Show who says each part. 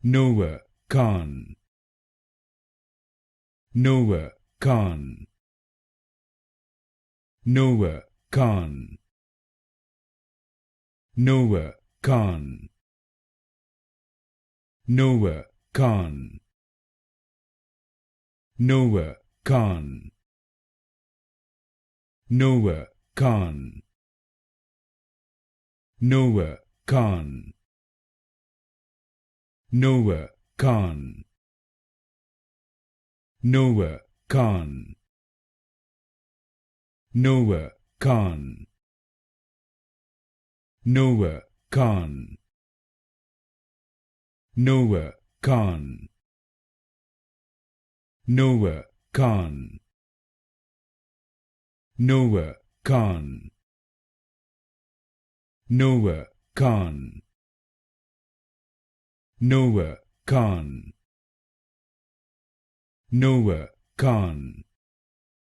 Speaker 1: Norway, Kahan, Norway, Kahan, Norway, Kahan, Norway, Kahan, Norway, Kahan, Norway, Kahan, Norway, Kahan, Norway, Kahan, Norway, Kahan, Norway, Kahan, Norway, Kahan, Norway, Kahan, Norway, Kahan, Norway, Kahan, Norway, Kahan, Norway, Kahan, Norway, Kahan, Norway, Kahan.